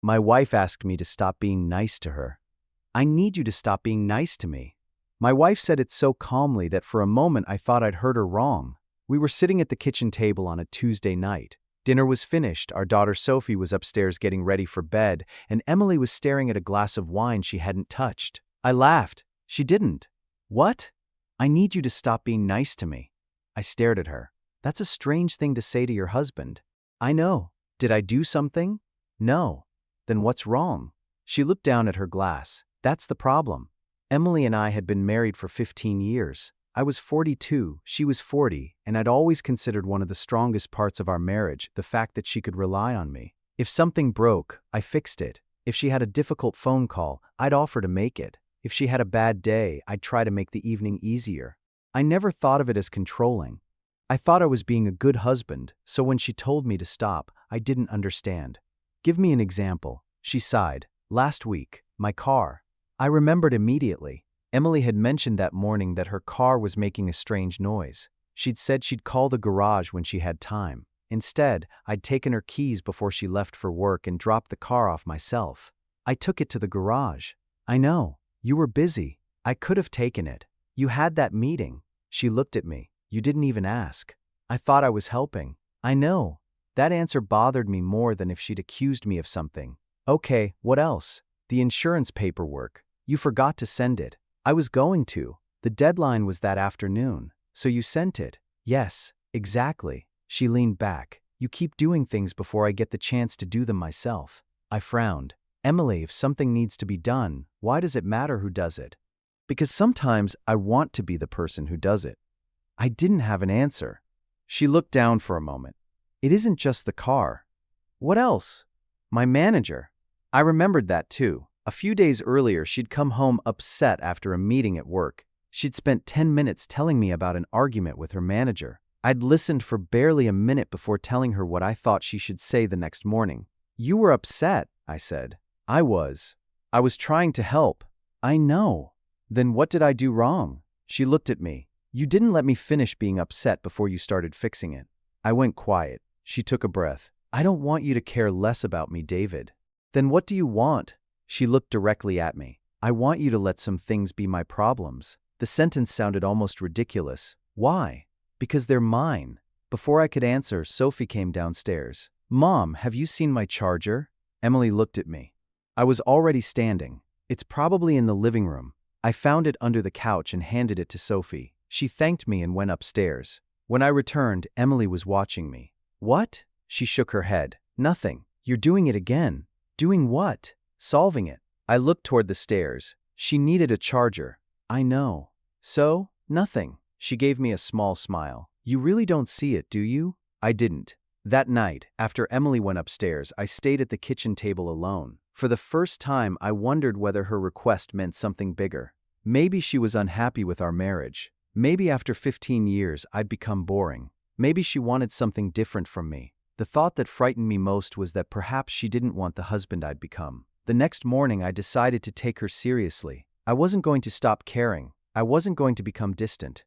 My wife asked me to stop being nice to her. I need you to stop being nice to me. My wife said it so calmly that for a moment I thought I'd heard her wrong. We were sitting at the kitchen table on a Tuesday night. Dinner was finished, our daughter Sophie was upstairs getting ready for bed, and Emily was staring at a glass of wine she hadn't touched. I laughed. She didn't. What? I need you to stop being nice to me. I stared at her. That's a strange thing to say to your husband. I know. Did I do something? No. Then what's wrong? She looked down at her glass. That's the problem. Emily and I had been married for 15 years. I was 42, she was 40, and I'd always considered one of the strongest parts of our marriage the fact that she could rely on me. If something broke, I fixed it. If she had a difficult phone call, I'd offer to make it. If she had a bad day, I'd try to make the evening easier. I never thought of it as controlling. I thought I was being a good husband, so when she told me to stop, I didn't understand. Give me an example. She sighed. Last week, my car. I remembered immediately. Emily had mentioned that morning that her car was making a strange noise. She'd said she'd call the garage when she had time. Instead, I'd taken her keys before she left for work and dropped the car off myself. I took it to the garage. I know. You were busy. I could have taken it. You had that meeting. She looked at me. You didn't even ask. I thought I was helping. I know. That answer bothered me more than if she'd accused me of something. Okay, what else? The insurance paperwork. You forgot to send it. I was going to. The deadline was that afternoon. So you sent it. Yes, exactly. She leaned back. You keep doing things before I get the chance to do them myself. I frowned. Emily, if something needs to be done, why does it matter who does it? Because sometimes I want to be the person who does it. I didn't have an answer. She looked down for a moment. It isn't just the car. What else? My manager. I remembered that too. A few days earlier, she'd come home upset after a meeting at work. She'd spent 10 minutes telling me about an argument with her manager. I'd listened for barely a minute before telling her what I thought she should say the next morning. You were upset, I said. I was. I was trying to help. I know. Then what did I do wrong? She looked at me. You didn't let me finish being upset before you started fixing it. I went quiet. She took a breath. I don't want you to care less about me, David. Then what do you want? She looked directly at me. I want you to let some things be my problems. The sentence sounded almost ridiculous. Why? Because they're mine. Before I could answer, Sophie came downstairs. Mom, have you seen my charger? Emily looked at me. I was already standing. It's probably in the living room. I found it under the couch and handed it to Sophie. She thanked me and went upstairs. When I returned, Emily was watching me. What? She shook her head. Nothing. You're doing it again. Doing what? Solving it. I looked toward the stairs. She needed a charger. I know. So? Nothing. She gave me a small smile. You really don't see it, do you? I didn't. That night, after Emily went upstairs, I stayed at the kitchen table alone. For the first time, I wondered whether her request meant something bigger. Maybe she was unhappy with our marriage. Maybe after 15 years, I'd become boring. Maybe she wanted something different from me. The thought that frightened me most was that perhaps she didn't want the husband I'd become. The next morning, I decided to take her seriously. I wasn't going to stop caring. I wasn't going to become distant.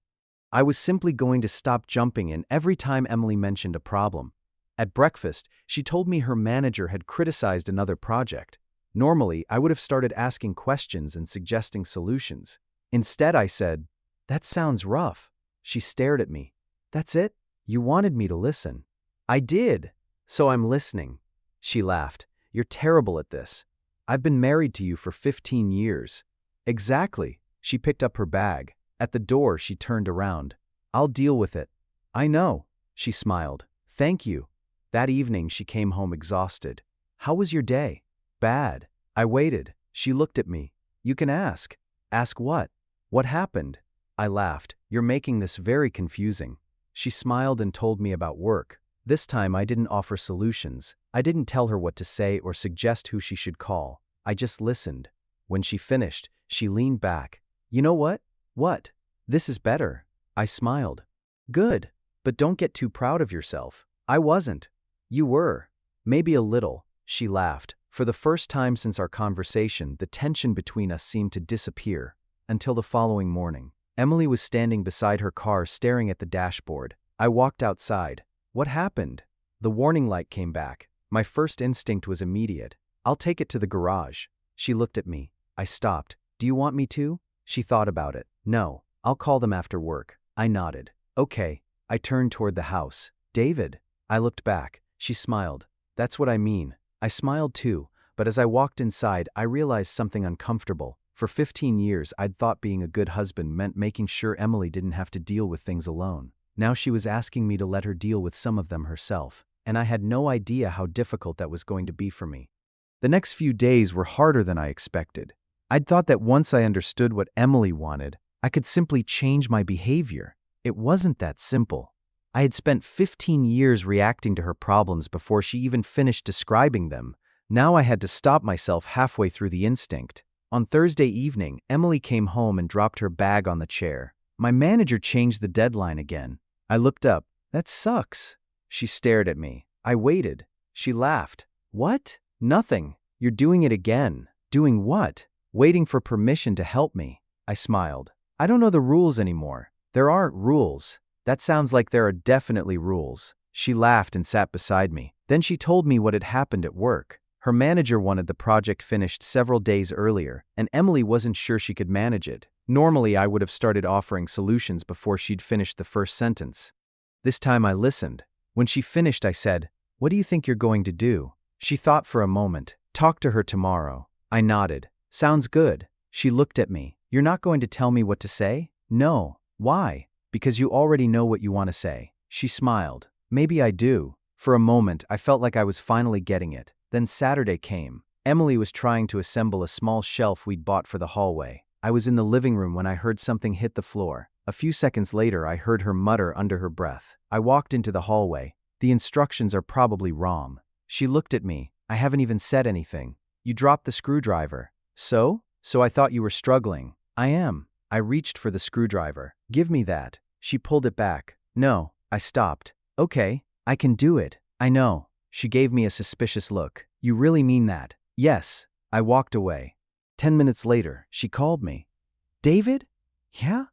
I was simply going to stop jumping in every time Emily mentioned a problem. At breakfast, she told me her manager had criticized another project. Normally, I would have started asking questions and suggesting solutions. Instead, I said, "That sounds rough." She stared at me. "That's it? You wanted me to listen." "I did. So I'm listening." She laughed. "You're terrible at this. I've been married to you for 15 years. Exactly. She picked up her bag. At the door, she turned around. "I'll deal with it." "I know." She smiled. "Thank you." That evening, she came home exhausted. "How was your day?" "Bad." I waited. She looked at me. "You can ask." "Ask what?" "What happened?" I laughed. "You're making this very confusing." She smiled and told me about work. This time, I didn't offer solutions. I didn't tell her what to say or suggest who she should call. I just listened. When she finished, she leaned back. "You know what?" "What?" "This is better." I smiled. "Good. But don't get too proud of yourself." "I wasn't." "You were." "Maybe a little." She laughed. For the first time since our conversation, the tension between us seemed to disappear. Until the following morning. Emily was standing beside her car staring at the dashboard. I walked outside. "What happened?" The warning light came back. My first instinct was immediate. I'll take it to the garage. She looked at me. I stopped. Do you want me to? She thought about it. No, I'll call them after work. I nodded. Okay. I turned toward the house. David. I looked back. She smiled. That's what I mean. I smiled too, but as I walked inside, I realized something uncomfortable. For 15 years, I'd thought being a good husband meant making sure Emily didn't have to deal with things alone. Now she was asking me to let her deal with some of them herself, and I had no idea how difficult that was going to be for me. The next few days were harder than I expected. I'd thought that once I understood what Emily wanted, I could simply change my behavior. It wasn't that simple. I had spent 15 years reacting to her problems before she even finished describing them. Now I had to stop myself halfway through the instinct. On Thursday evening, Emily came home and dropped her bag on the chair. My manager changed the deadline again. I looked up. That sucks. She stared at me. I waited. She laughed. What? Nothing. You're doing it again. Doing what? Waiting for permission to help me. I smiled. I don't know the rules anymore. There aren't rules. That sounds like there are definitely rules. She laughed and sat beside me. Then she told me what had happened at work. Her manager wanted the project finished several days earlier, and Emily wasn't sure she could manage it. Normally, I would have started offering solutions before she'd finished the first sentence. This time I listened. When she finished, I said, "What do you think you're going to do?" She thought for a moment. "Talk to her tomorrow." I nodded. "Sounds good." She looked at me. "You're not going to tell me what to say?" "No." "Why?" "Because you already know what you want to say." She smiled. "Maybe I do." For a moment, I felt like I was finally getting it. Then Saturday came. Emily was trying to assemble a small shelf we'd bought for the hallway. I was in the living room when I heard something hit the floor. A few seconds later, I heard her mutter under her breath. I walked into the hallway. "The instructions are probably wrong." She looked at me. "I haven't even said anything." "You dropped the screwdriver." So I thought you were struggling." "I am." I reached for the screwdriver. "Give me that." She pulled it back. "No." I stopped. "Okay, I can do it." "I know." She gave me a suspicious look. "You really mean that?" "Yes." I walked away. 10 minutes later, she called me. "David?" "Yeah?"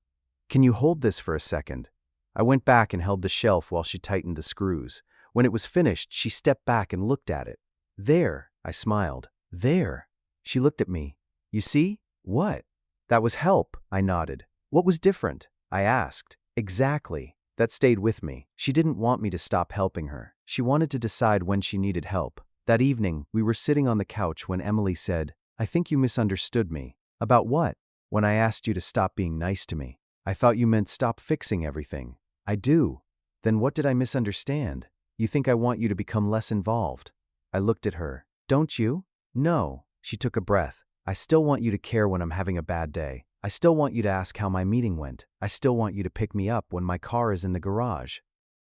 "Can you hold this for a second?" I went back and held the shelf while she tightened the screws. When it was finished, she stepped back and looked at it. "There," I smiled. "There." She looked at me. "You see?" "What?" "That was help," I nodded. "What was different?" I asked. "Exactly." That stayed with me. She didn't want me to stop helping her. She wanted to decide when she needed help. That evening, we were sitting on the couch when Emily said, "I think you misunderstood me." "About what?" "When I asked you to stop being nice to me. I thought you meant stop fixing everything." "I do." "Then what did I misunderstand?" "You think I want you to become less involved." I looked at her. "Don't you?" "No." She took a breath. "I still want you to care when I'm having a bad day. I still want you to ask how my meeting went. I still want you to pick me up when my car is in the garage."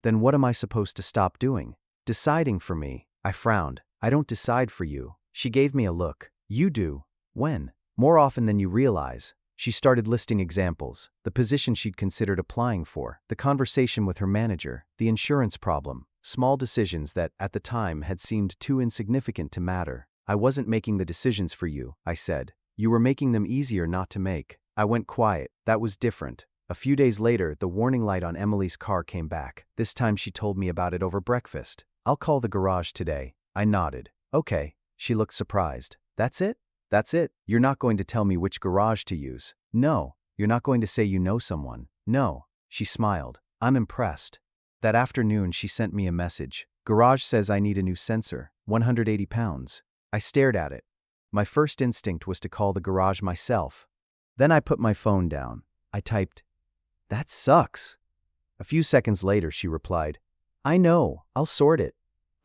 "Then what am I supposed to stop doing?" "Deciding for me." I frowned. "I don't decide for you." She gave me a look. "You do." "When?" "More often than you realize." She started listing examples. The position she'd considered applying for, the conversation with her manager, the insurance problem, small decisions that, at the time, had seemed too insignificant to matter. "I wasn't making the decisions for you," I said. "You were making them easier not to make." I went quiet. That was different. A few days later, the warning light on Emily's car came back. This time she told me about it over breakfast. "I'll call the garage today." I nodded. "Okay." She looked surprised. "That's it?" "That's it. You're not going to tell me which garage to use." "No." "You're not going to say you know someone." "No." She smiled. "I'm impressed." That afternoon, she sent me a message. "Garage says I need a new sensor. 180 pounds. I stared at it. My first instinct was to call the garage myself. Then I put my phone down. I typed, "That sucks." A few seconds later, she replied, "I know, I'll sort it."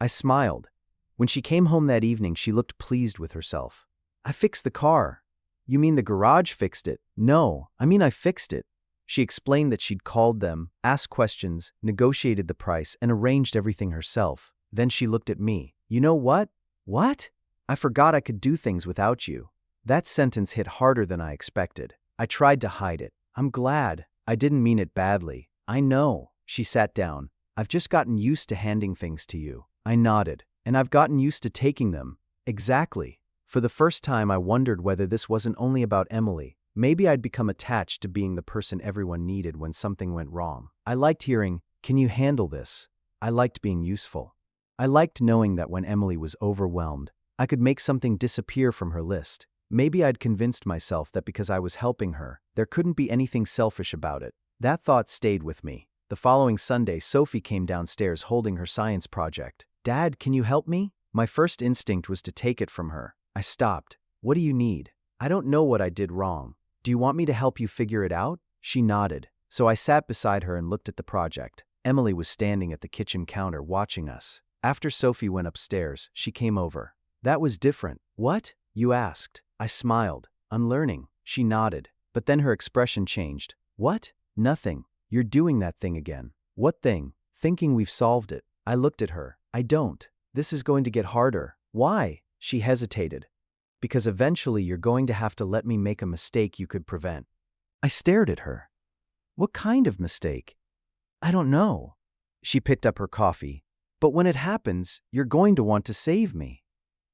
I smiled. When she came home that evening, she looked pleased with herself. "I fixed the car." "You mean the garage fixed it?" "No, I mean I fixed it." She explained that she'd called them, asked questions, negotiated the price, and arranged everything herself. Then she looked at me. "You know what?" "What?" "I forgot I could do things without you." That sentence hit harder than I expected. I tried to hide it. "I'm glad. I didn't mean it badly." "I know." She sat down. "I've just gotten used to handing things to you." I nodded. "And I've gotten used to taking them." "Exactly." For the first time, I wondered whether this wasn't only about Emily. Maybe I'd become attached to being the person everyone needed when something went wrong. I liked hearing, "Can you handle this?" I liked being useful. I liked knowing that when Emily was overwhelmed, I could make something disappear from her list. Maybe I'd convinced myself that because I was helping her, there couldn't be anything selfish about it. That thought stayed with me. The following Sunday, Sophie came downstairs holding her science project. "Dad, can you help me?" My first instinct was to take it from her. I stopped. "What do you need?" "I don't know what I did wrong. Do you want me to help you figure it out?" She nodded. So I sat beside her and looked at the project. Emily was standing at the kitchen counter watching us. After Sophie went upstairs, she came over. "That was different." "What?" you asked. I smiled. "Unlearning." She nodded. But then her expression changed. "What?" "Nothing. You're doing that thing again." "What thing?" "Thinking we've solved it." I looked at her. "I don't. This is going to get harder." "Why?" She hesitated. "Because eventually you're going to have to let me make a mistake you could prevent." I stared at her. "What kind of mistake?" "I don't know." She picked up her coffee. "But when it happens, you're going to want to save me."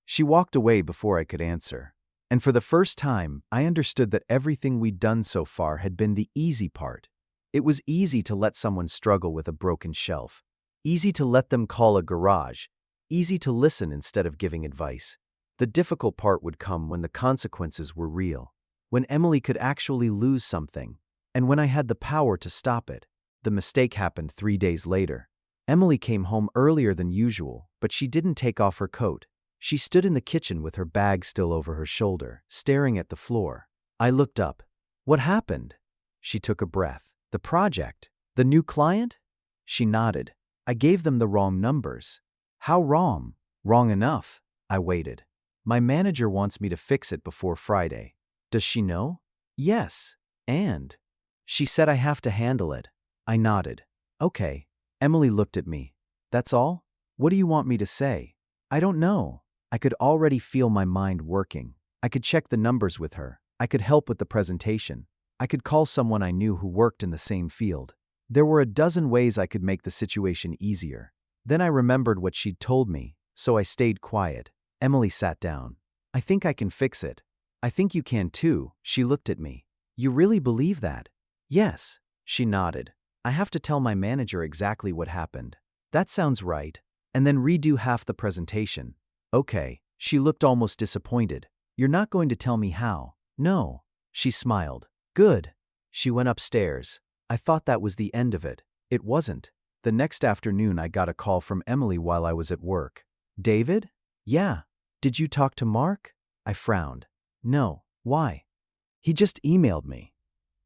She walked away before I could answer. And for the first time, I understood that everything we'd done so far had been the easy part. It was easy to let someone struggle with a broken shelf. Easy to let them call a garage. Easy to listen instead of giving advice. The difficult part would come when the consequences were real. When Emily could actually lose something. And when I had the power to stop it. The mistake happened 3 days later. Emily came home earlier than usual, but she didn't take off her coat. She stood in the kitchen with her bag still over her shoulder, staring at the floor. I looked up. "What happened?" She took a breath. "The project? The new client?" She nodded. "I gave them the wrong numbers." "How wrong?" "Wrong enough." I waited. "My manager wants me to fix it before Friday." "Does she know?" "Yes. And?" "She said I have to handle it." I nodded. "Okay." Emily looked at me. "That's all? What do you want me to say?" "I don't know." I could already feel my mind working. I could check the numbers with her. I could help with the presentation. I could call someone I knew who worked in the same field. There were a dozen ways I could make the situation easier. Then I remembered what she'd told me, so I stayed quiet. Emily sat down. "I think I can fix it." "I think you can too." She looked at me. "You really believe that?" "Yes." She nodded. "I have to tell my manager exactly what happened." "That sounds right." "And then redo half the presentation." "Okay." She looked almost disappointed. "You're not going to tell me how?" "No." She smiled. "Good." She went upstairs. I thought that was the end of it. It wasn't. The next afternoon I got a call from Emily while I was at work. "David?" "Yeah." "Did you talk to Mark?" I frowned. "No." "Why?" "He just emailed me."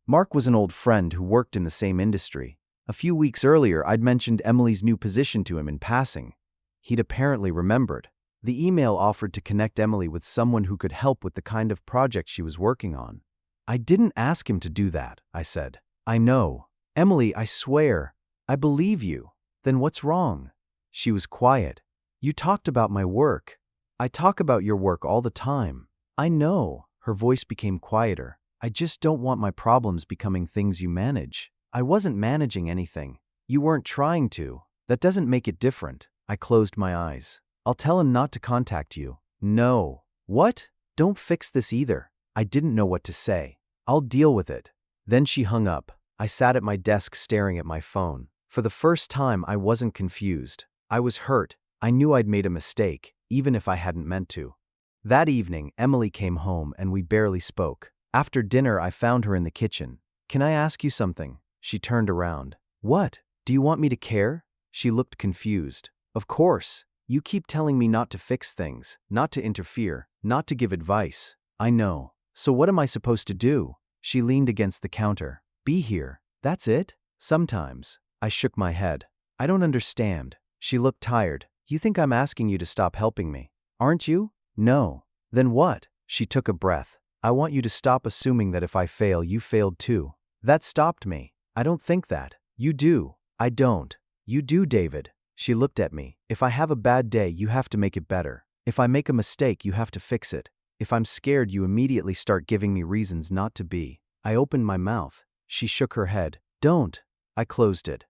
Mark was an old friend who worked in the same industry. A few weeks earlier, I'd mentioned Emily's new position to him in passing. He'd apparently remembered. The email offered to connect Emily with someone who could help with the kind of project she was working on. "I didn't ask him to do that," I said. "I know." "Emily, I swear. I believe you." "Then what's wrong?" She was quiet. "You talked about my work." "I talk about your work all the time." "I know." Her voice became quieter. "I just don't want my problems becoming things you manage." "I wasn't managing anything." "You weren't trying to." "That doesn't make it different." I closed my eyes. "I'll tell him not to contact you." "No." "What?" "Don't fix this either." I didn't know what to say. "I'll deal with it." Then she hung up. I sat at my desk staring at my phone. For the first time, I wasn't confused. I was hurt. I knew I'd made a mistake, even if I hadn't meant to. That evening, Emily came home and we barely spoke. After dinner, I found her in the kitchen. "Can I ask you something?" She turned around. "What? Do you want me to care?" She looked confused. "Of course. You keep telling me not to fix things, not to interfere, not to give advice." "I know. So what am I supposed to do?" She leaned against the counter. "Be here. That's it?" "Sometimes." I shook my head. "I don't understand." She looked tired. "You think I'm asking you to stop helping me, aren't you?" "No." "Then what?" She took a breath. "I want you to stop assuming that if I fail, you failed too." That stopped me. "I don't think that." "You do." "I don't." "You do, David." She looked at me. "If I have a bad day, you have to make it better. If I make a mistake, you have to fix it. If I'm scared, you immediately start giving me reasons not to be." I opened my mouth. She shook her head. "Don't." I closed it.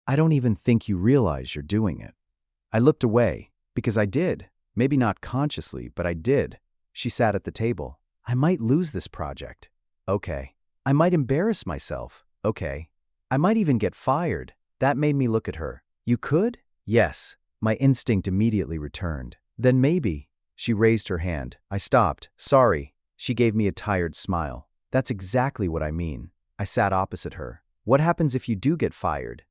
"I don't even think you realize you're doing it." I looked away, because I did. Maybe not consciously, but I did. She sat at the table. "I might lose this project." "Okay." "I might embarrass myself." "Okay." "I might even get fired." That made me look at her. "You could?" "Yes." My instinct immediately returned. "Then maybe." She raised her hand. I stopped. Sorry. She gave me a tired smile. That's exactly what I mean. I sat opposite her. What happens if you do get fired?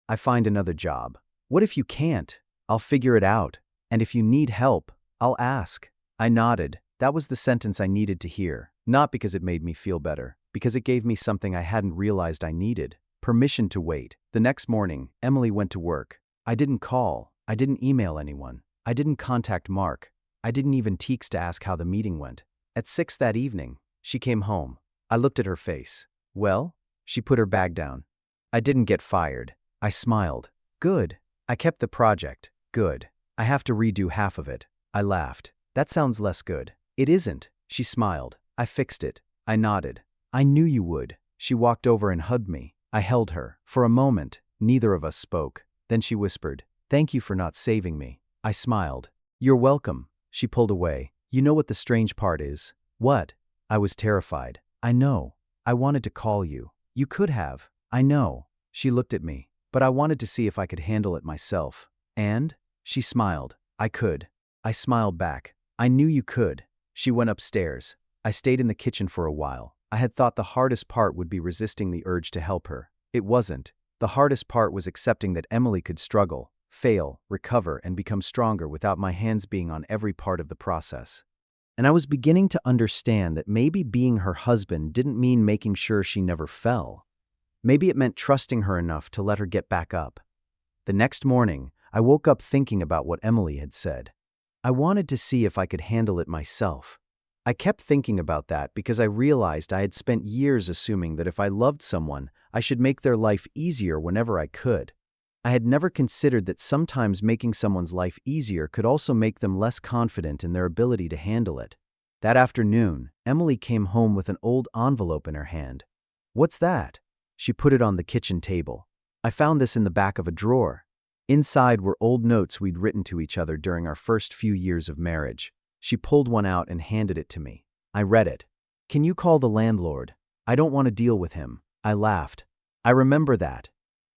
I find another job. What if you can't? I'll figure it out. And if you need help, I'll ask. I nodded. That was the sentence I needed to hear. Not because it made me feel better, because it gave me something I hadn't realized I needed. Permission to wait. The next morning, Emily went to work. I didn't call. I didn't email anyone. I didn't contact Mark. I didn't even text to ask how the meeting went. At 6 that evening, she came home. I looked at her face. Well? She put her bag down. I didn't get fired. I smiled. Good. I kept the project. Good. I have to redo half of it. I laughed. That sounds less good. It isn't. She smiled. I fixed it. I nodded. I knew you would. She walked over and hugged me. I held her. For a moment, neither of us spoke. Then she whispered, "Thank you for not saving me." I smiled. "You're welcome." She pulled away. You know what the strange part is? What? I was terrified. I know. I wanted to call you. You could have. I know. She looked at me. But I wanted to see if I could handle it myself. And? She smiled. I could. I smiled back. I knew you could. She went upstairs. I stayed in the kitchen for a while. I had thought the hardest part would be resisting the urge to help her. It wasn't. The hardest part was accepting that Emily could struggle, fail, recover, and become stronger without my hands being on every part of the process. And I was beginning to understand that maybe being her husband didn't mean making sure she never fell. Maybe it meant trusting her enough to let her get back up. The next morning, I woke up thinking about what Emily had said. I wanted to see if I could handle it myself. I kept thinking about that because I realized I had spent years assuming that if I loved someone, I should make their life easier whenever I could. I had never considered that sometimes making someone's life easier could also make them less confident in their ability to handle it. That afternoon, Emily came home with an old envelope in her hand. "What's that?" She put it on the kitchen table. "I found this in the back of a drawer." Inside were old notes we'd written to each other during our first few years of marriage. She pulled one out and handed it to me. I read it. "Can you call the landlord? I don't want to deal with him." I laughed. I remember that.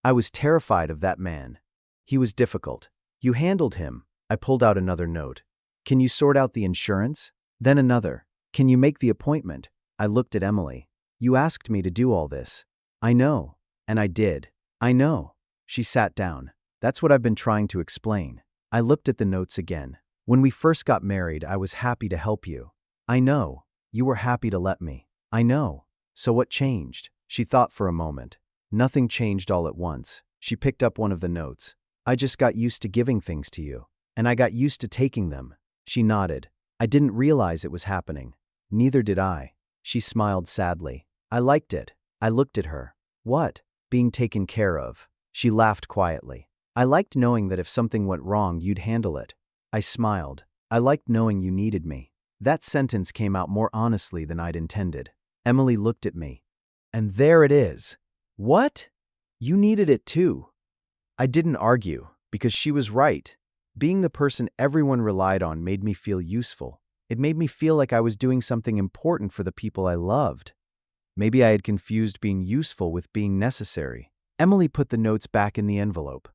I was terrified of that man. He was difficult. "You handled him." I pulled out another note. "Can you sort out the insurance?" Then another. "Can you make the appointment?" I looked at Emily. "You asked me to do all this." "I know." And I did. "I know." She sat down. "That's what I've been trying to explain." I looked at the notes again. "When we first got married, I was happy to help you." "I know." "You were happy to let me." "I know." "So what changed?" She thought for a moment. "Nothing changed all at once." She picked up one of the notes. "I just got used to giving things to you. And I got used to taking them." She nodded. "I didn't realize it was happening." "Neither did I." She smiled sadly. "I liked it." I looked at her. "What?" "Being taken care of." She laughed quietly. "I liked knowing that if something went wrong, you'd handle it." I smiled. "I liked knowing you needed me." That sentence came out more honestly than I'd intended. Emily looked at me. "And there it is." "What?" "You needed it too." I didn't argue, because she was right. Being the person everyone relied on made me feel useful. It made me feel like I was doing something important for the people I loved. Maybe I had confused being useful with being necessary. Emily put the notes back in the envelope.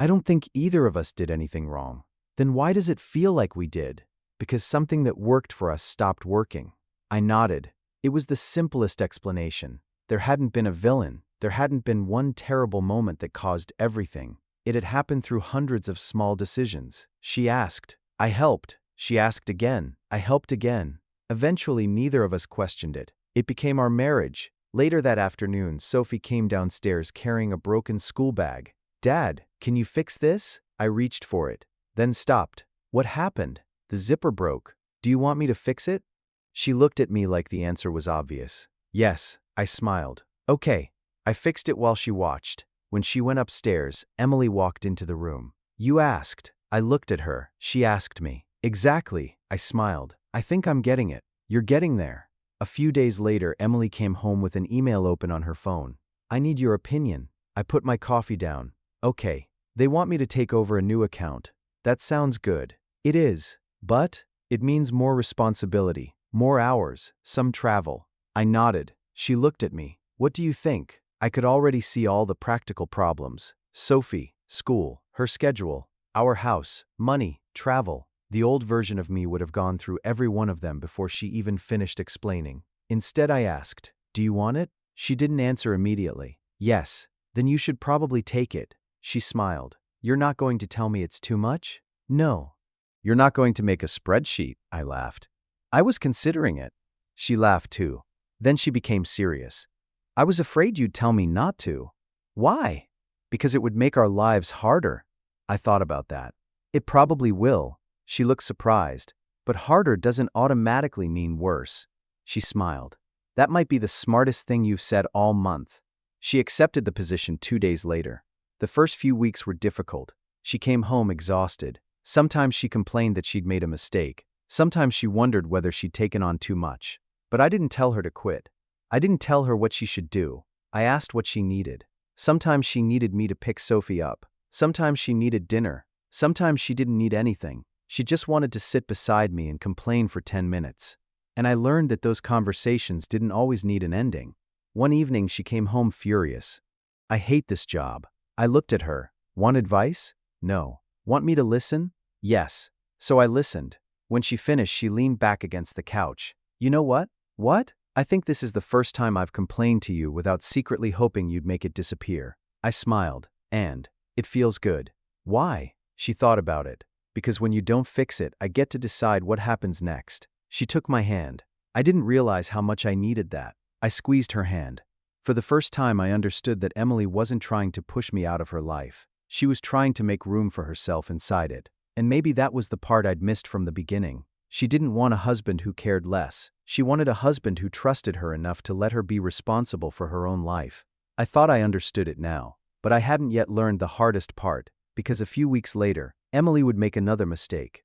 "I don't think either of us did anything wrong." "Then why does it feel like we did?" "Because something that worked for us stopped working." I nodded. It was the simplest explanation. There hadn't been a villain. There hadn't been one terrible moment that caused everything. It had happened through hundreds of small decisions. She asked. I helped. She asked again. I helped again. Eventually, neither of us questioned it. It became our marriage. Later that afternoon, Sophie came downstairs carrying a broken school bag. "Dad, can you fix this?" I reached for it, then stopped. "What happened?" "The zipper broke. Do you want me to fix it?" She looked at me like the answer was obvious. "Yes," I smiled. "Okay." I fixed it while she watched. When she went upstairs, Emily walked into the room. "You asked." I looked at her. She asked me. "Exactly." I smiled. "I think I'm getting it." "You're getting there." A few days later, Emily came home with an email open on her phone. "I need your opinion." I put my coffee down. "Okay. They want me to take over a new account." "That sounds good." "It is. But it means more responsibility, more hours, some travel." I nodded. She looked at me. "What do you think?" I could already see all the practical problems. Sophie, school, her schedule, our house, money, travel. The old version of me would have gone through every one of them before she even finished explaining. Instead, I asked, "Do you want it?" She didn't answer immediately. "Yes." "Then you should probably take it." She smiled. "You're not going to tell me it's too much?" "No." "You're not going to make a spreadsheet?" I laughed. "I was considering it." She laughed too. Then she became serious. "I was afraid you'd tell me not to." "Why?" "Because it would make our lives harder." I thought about that. "It probably will." She looked surprised. "But harder doesn't automatically mean worse." She smiled. "That might be the smartest thing you've said all month." She accepted the position 2 days later. The first few weeks were difficult. She came home exhausted. Sometimes she complained that she'd made a mistake. Sometimes she wondered whether she'd taken on too much. But I didn't tell her to quit. I didn't tell her what she should do. I asked what she needed. Sometimes she needed me to pick Sophie up. Sometimes she needed dinner. Sometimes she didn't need anything. She just wanted to sit beside me and complain for 10 minutes. And I learned that those conversations didn't always need an ending. One evening she came home furious. "I hate this job." I looked at her. "Want advice?" "No." "Want me to listen?" "Yes." So I listened. When she finished, she leaned back against the couch. "You know what?" "What?" "I think this is the first time I've complained to you without secretly hoping you'd make it disappear." I smiled. "And it feels good." "Why?" She thought about it. "Because when you don't fix it, I get to decide what happens next." She took my hand. I didn't realize how much I needed that. I squeezed her hand. For the first time, I understood that Emily wasn't trying to push me out of her life. She was trying to make room for herself inside it. And maybe that was the part I'd missed from the beginning. She didn't want a husband who cared less. She wanted a husband who trusted her enough to let her be responsible for her own life. I thought I understood it now, but I hadn't yet learned the hardest part, because a few weeks later, Emily would make another mistake.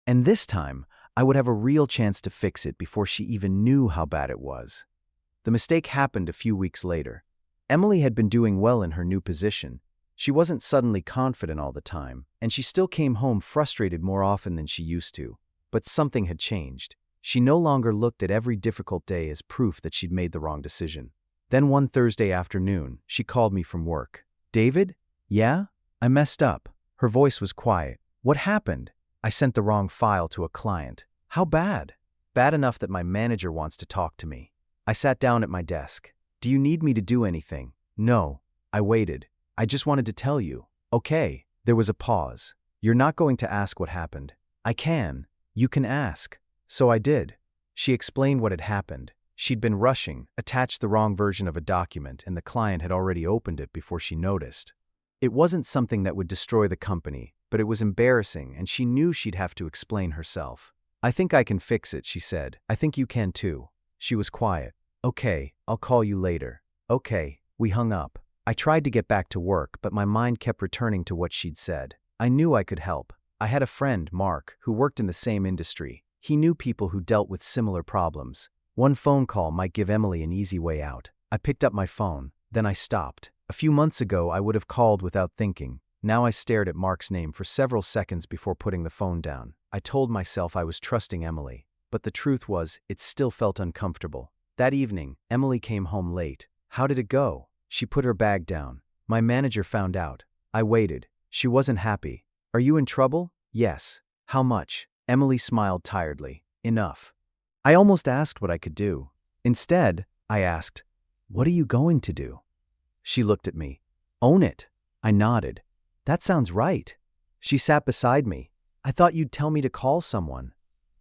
And this time, I would have a real chance to fix it before she even knew how bad it was. The mistake happened a few weeks later. Emily had been doing well in her new position. She wasn't suddenly confident all the time, and she still came home frustrated more often than she used to. But something had changed. She no longer looked at every difficult day as proof that she'd made the wrong decision. Then one Thursday afternoon, she called me from work. "David?" "Yeah?" "I messed up." Her voice was quiet. "What happened?" "I sent the wrong file to a client." "How bad?" "Bad enough that my manager wants to talk to me." I sat down at my desk. "Do you need me to do anything?" "No." I waited. "I just wanted to tell you." "Okay." There was a pause. "You're not going to ask what happened?" "I can." "You can ask." So I did. She explained what had happened. She'd been rushing, attached the wrong version of a document, and the client had already opened it before she noticed. It wasn't something that would destroy the company, but it was embarrassing, and she knew she'd have to explain herself. "I think I can fix it," she said. "I think you can too." She was quiet. "Okay, I'll call you later." "Okay." We hung up. I tried to get back to work, but my mind kept returning to what she'd said. I knew I could help. I had a friend, Mark, who worked in the same industry. He knew people who dealt with similar problems. One phone call might give Emily an easy way out. I picked up my phone. Then I stopped. A few months ago, I would have called without thinking. Now I stared at Mark's name for several seconds before putting the phone down. I told myself I was trusting Emily. But the truth was, it still felt uncomfortable. That evening, Emily came home late. "How did it go?" She put her bag down. "My manager found out." I waited. She wasn't happy. "Are you in trouble?" "Yes." "How much?" Emily smiled tiredly. "Enough." I almost asked what I could do. Instead, I asked, "What are you going to do?" She looked at me. "Own it." I nodded. "That sounds right." She sat beside me. "I thought you'd tell me to call someone."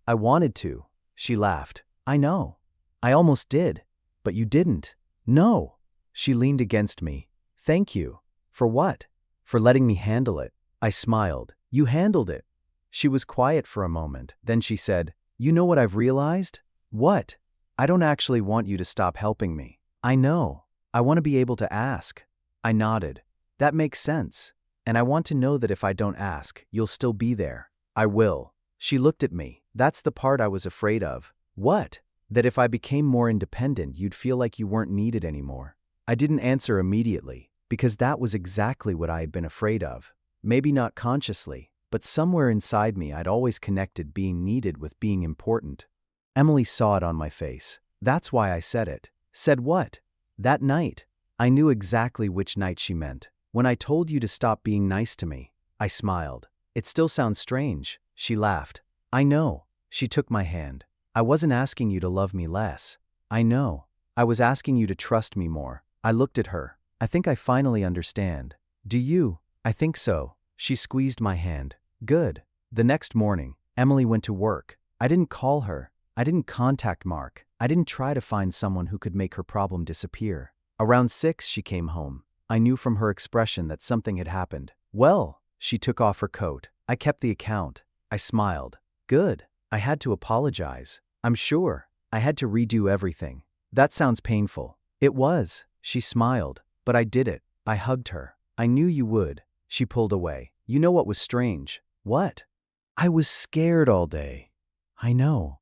"I wanted to." She laughed. "I know. I almost did. But you didn't." "No." She leaned against me. "Thank you." "For what?" "For letting me handle it." I smiled. "You handled it." She was quiet for a moment. Then she said, "You know what I've realized?" "What?" "I don't actually want you to stop helping me." "I know. I want to be able to ask." I nodded. "That makes sense. And I want to know that if I don't ask, you'll still be there." "I will." She looked at me. "That's the part I was afraid of." "What?" "That if I became more independent, you'd feel like you weren't needed anymore." I didn't answer immediately, because that was exactly what I had been afraid of. Maybe not consciously, but somewhere inside me I'd always connected being needed with being important. Emily saw it on my face. "That's why I said it." "Said what?" "That night." I knew exactly which night she meant. "When I told you to stop being nice to me." I smiled. "It still sounds strange." She laughed. I know. She took my hand. I wasn't asking you to love me less. I know. I was asking you to trust me more. I looked at her. I think I finally understand. Do you? I think so. She squeezed my hand. Good. The next morning, Emily went to work. I didn't call her. I didn't contact Mark. I didn't try to find someone who could make her problem disappear. Around 6, she came home. I knew from her expression that something had happened. Well, she took off her coat. I kept the account. I smiled. Good. I had to apologize. I'm sure. I had to redo everything. That sounds painful. It was. She smiled. But I did it. I hugged her. I knew you would. She pulled away. You know what was strange? What? I was scared all day. I know.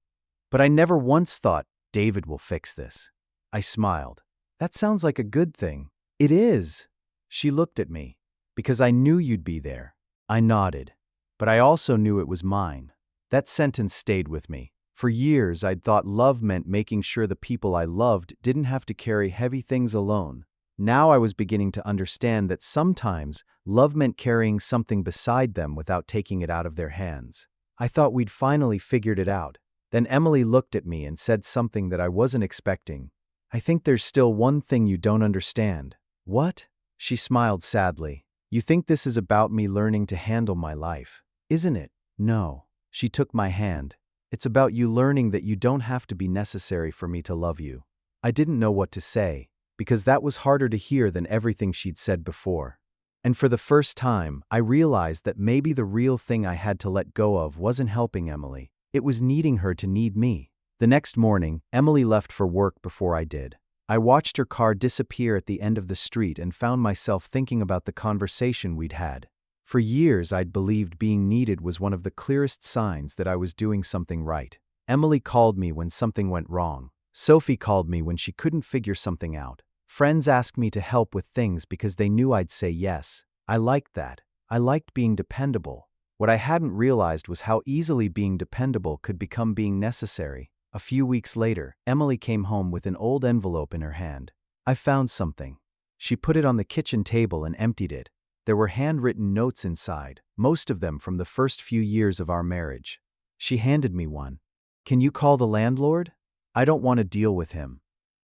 But I never once thought, David will fix this. I smiled. That sounds like a good thing. It is. She looked at me. Because I knew you'd be there. I nodded. But I also knew it was mine. That sentence stayed with me. For years, I'd thought love meant making sure the people I loved didn't have to carry heavy things alone. Now I was beginning to understand that sometimes love meant carrying something beside them without taking it out of their hands. I thought we'd finally figured it out. Then Emily looked at me and said something that I wasn't expecting. I think there's still one thing you don't understand. What? She smiled sadly. You think this is about me learning to handle my life, isn't it? No. She took my hand. It's about you learning that you don't have to be necessary for me to love you. I didn't know what to say, because that was harder to hear than everything she'd said before. And for the first time, I realized that maybe the real thing I had to let go of wasn't helping Emily. It was needing her to need me. The next morning, Emily left for work before I did. I watched her car disappear at the end of the street and found myself thinking about the conversation we'd had. For years, I'd believed being needed was one of the clearest signs that I was doing something right. Emily called me when something went wrong. Sophie called me when she couldn't figure something out. Friends asked me to help with things because they knew I'd say yes. I liked that. I liked being dependable. What I hadn't realized was how easily being dependable could become being necessary. A few weeks later, Emily came home with an old envelope in her hand. I found something. She put it on the kitchen table and emptied it. There were handwritten notes inside, most of them from the first few years of our marriage. She handed me one. Can you call the landlord? I don't want to deal with him.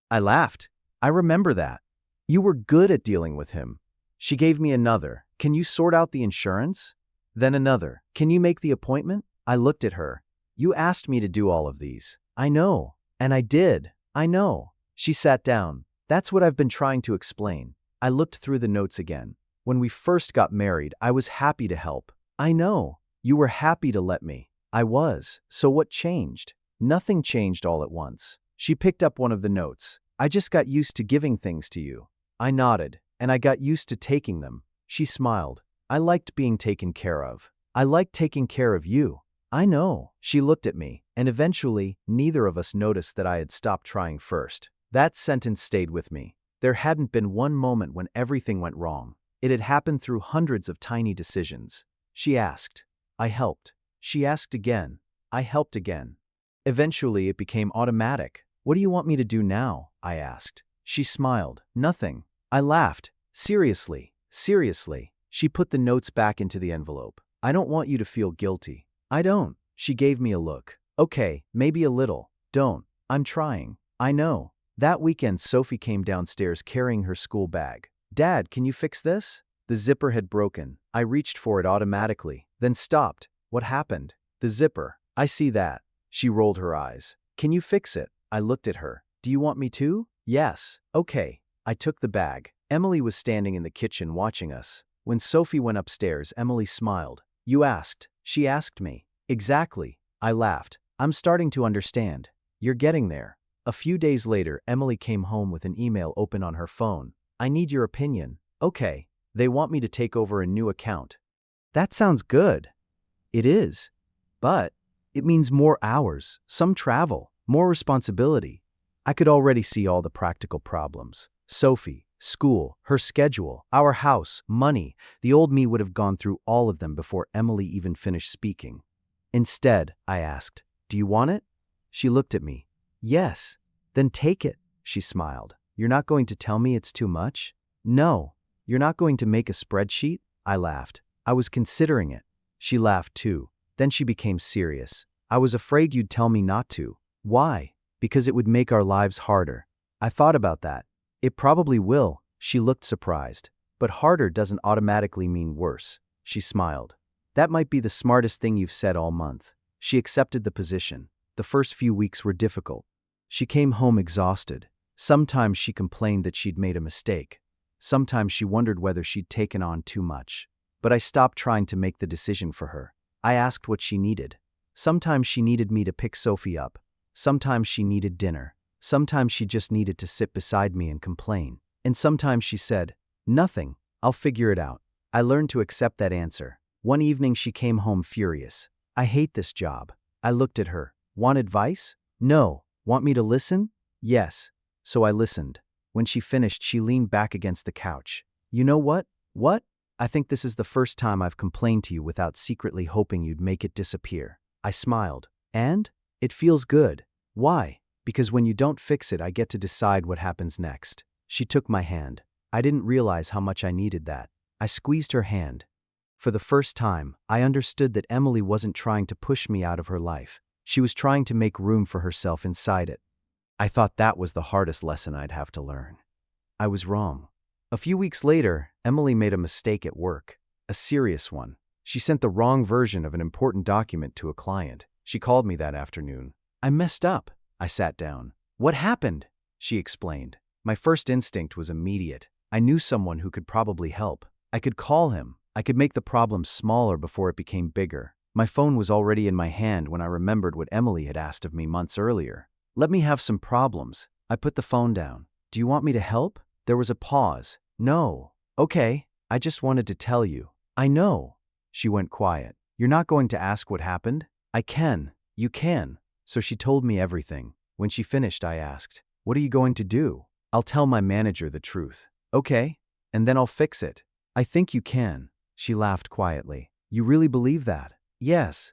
I laughed. I remember that. You were good at dealing with him. She gave me another. Can you sort out the insurance? Then another. Can you make the appointment? I looked at her. You asked me to do all of these. I know. And I did. I know. She sat down. That's what I've been trying to explain. I looked through the notes again. When we first got married, I was happy to help. I know. You were happy to let me. I was. So what changed? Nothing changed all at once. She picked up one of the notes. I just got used to giving things to you. I nodded, and I got used to taking them. She smiled. I liked being taken care of. I liked taking care of you. I know. She looked at me, and eventually, neither of us noticed that I had stopped trying first. That sentence stayed with me. There hadn't been one moment when everything went wrong. It had happened through hundreds of tiny decisions. She asked. I helped. She asked again. I helped again. Eventually, it became automatic. What do you want me to do now? I asked. She smiled. Nothing. I laughed. Seriously. Seriously. She put the notes back into the envelope. I don't want you to feel guilty. I don't. She gave me a look. Okay, maybe a little. Don't. I'm trying. I know. That weekend, Sophie came downstairs carrying her school bag. Dad, can you fix this? The zipper had broken. I reached for it automatically, then stopped. What happened? The zipper. I see that. She rolled her eyes. Can you fix it? I looked at her. Do you want me to? Yes. Okay. I took the bag. Emily was standing in the kitchen watching us. When Sophie went upstairs, Emily smiled. You asked. She asked me. Exactly. I laughed. I'm starting to understand. You're getting there. A few days later, Emily came home with an email open on her phone. I need your opinion. Okay. They want me to take over a new account. That sounds good. It is. But it means more hours, some travel, more responsibility. I could already see all the practical problems. Sophie, school, her schedule, our house, money. The old me would have gone through all of them before Emily even finished speaking. Instead, I asked, do you want it? She looked at me. Yes. Then take it. She smiled. You're not going to tell me it's too much? No. You're not going to make a spreadsheet? I laughed. I was considering it. She laughed too. Then she became serious. I was afraid you'd tell me not to. Why? Because it would make our lives harder. I thought about that. It probably will. She looked surprised. But harder doesn't automatically mean worse. She smiled. That might be the smartest thing you've said all month. She accepted the position. The first few weeks were difficult. She came home exhausted. Sometimes she complained that she'd made a mistake. Sometimes she wondered whether she'd taken on too much. But I stopped trying to make the decision for her. I asked what she needed. Sometimes she needed me to pick Sophie up. Sometimes she needed dinner. Sometimes she just needed to sit beside me and complain. And sometimes she said, "Nothing, I'll figure it out." I learned to accept that answer. One evening she came home furious. "I hate this job." I looked at her. "Want advice?" "No." "Want me to listen?" "Yes." So I listened. When she finished, she leaned back against the couch. "You know what? What? I think this is the first time I've complained to you without secretly hoping you'd make it disappear." I smiled. "And? It feels good." "Why?" "Because when you don't fix it, I get to decide what happens next." She took my hand. I didn't realize how much I needed that. I squeezed her hand. For the first time, I understood that Emily wasn't trying to push me out of her life. She was trying to make room for herself inside it. I thought that was the hardest lesson I'd have to learn. I was wrong. A few weeks later, Emily made a mistake at work. A serious one. She sent the wrong version of an important document to a client. She called me that afternoon. "I messed up." I sat down. "What happened?" She explained. My first instinct was immediate. I knew someone who could probably help. I could call him. I could make the problem smaller before it became bigger. My phone was already in my hand when I remembered what Emily had asked of me months earlier. "Let me have some problems." I put the phone down. "Do you want me to help?" There was a pause. "No." "Okay, I just wanted to tell you." "I know." She went quiet. "You're not going to ask what happened?" "I can." "You can." So she told me everything. When she finished, I asked, "What are you going to do?" "I'll tell my manager the truth." "Okay. And then I'll fix it." "I think you can." She laughed quietly. "You really believe that?" "Yes."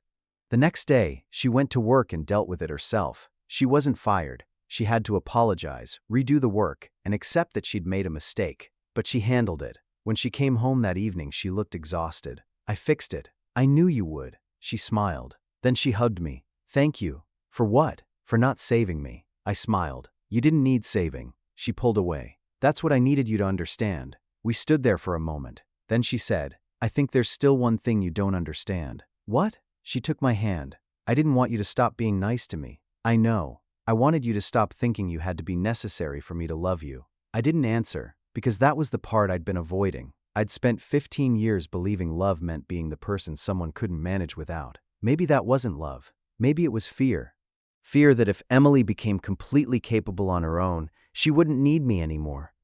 The next day, she went to work and dealt with it herself. She wasn't fired. She had to apologize, redo the work, and accept that she'd made a mistake. But she handled it. When she came home that evening, she looked exhausted. "I fixed it. I knew you would." She smiled. Then she hugged me. "Thank you." "For what?" "For not saving me." I smiled. "You didn't need saving." She pulled away. "That's what I needed you to understand." We stood there for a moment. Then she said, "I think there's still one thing you don't understand." "What?" She took my hand. "I didn't want you to stop being nice to me." "I know. I wanted you to stop thinking you had to be necessary for me to love you." I didn't answer, because that was the part I'd been avoiding. I'd spent 15 years believing love meant being the person someone couldn't manage without. Maybe that wasn't love. Maybe it was fear. Fear that if Emily became completely capable on her own, she wouldn't need me anymore.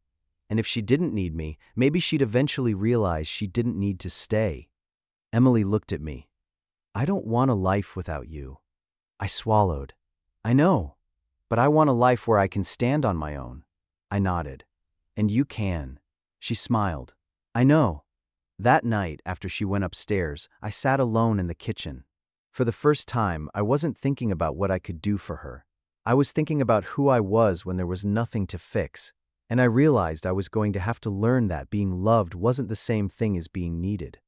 And if she didn't need me, maybe she'd eventually realize she didn't need to stay. Emily looked at me. "I don't want a life without you." I swallowed. "I know, but I want a life where I can stand on my own." I nodded. "And you can." She smiled. "I know." That night, after she went upstairs, I sat alone in the kitchen. For the first time, I wasn't thinking about what I could do for her. I was thinking about who I was when there was nothing to fix. And I realized I was going to have to learn that being loved wasn't the same thing as being needed.